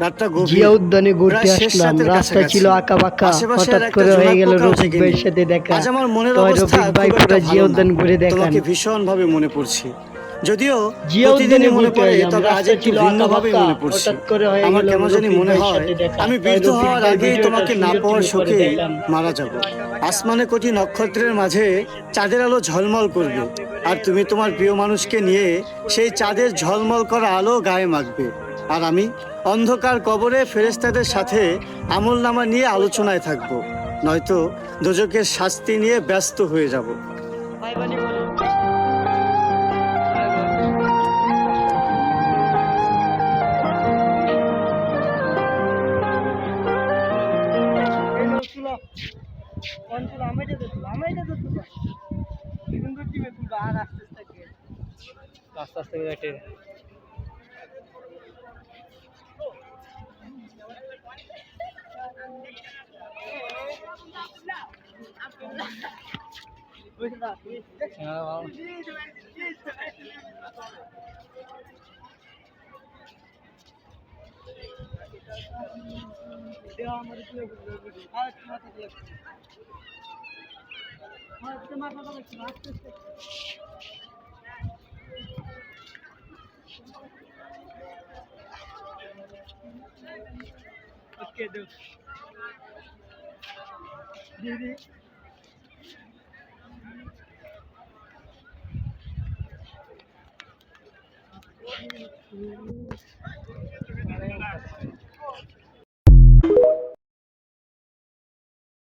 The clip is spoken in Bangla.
রাতটা গভীর, জিয়া উদ্যানে ঘুরতে প্রায় শেষ আসলাম। রাতের রাস্তা কাছাকাছি। ছিল আঁকা বাঁকা, আশেপাশে হঠাৎ আর একটা করে হয়ে জোনাক গেল পোকাও রফিক জেগেনি। ভাইয়ের সাথে দেখা। আজ আমার মনের কয় অবস্থা রফিক ভাই খুব পুরো একটা জিয়া ভালো না, উদ্যান ঘুরে দেখান। তোমাকে ভীষণভাবে মনে পড়ছে। যদিও জিয়া উদ্যানে প্রতিদিনই মনে ঘুরতে পড়ে, এলাম, তবে আজ রাস্তা একটু ছিল আঁকা ভিন্নভাবেই বাঁকা, মনে পড়ছে। হঠাৎ করে হয়ে আমার গেল কেমন জানি রফিক মনে ভাইয়ের হয় সাথে দেখা। আমি তাই বৃদ্ধ রফিক হওয়ার ভাই আগেই ভিডিওটা তোমাকে না সুন্দর পাওয়ার করে করে শোকে দেখান। মারা যাব। আসমানে কোটি নক্ষত্রের মাঝে চাঁদের আলো ঝলমল করবে, আর তুমি তোমার প্রিয় মানুষকে নিয়ে সেই চাঁদের ঝলমল করা আলো গায়ে মাখবে। আর আমি অন্ধকার কবরে ফেরেশতাদের সাথে আমলনামা নিয়ে আলোচনায় থাকবো, নয়তো দোজকের শাস্তি নিয়ে ব্যস্ত হয়ে যাব। আস্তে আস্তে বেটে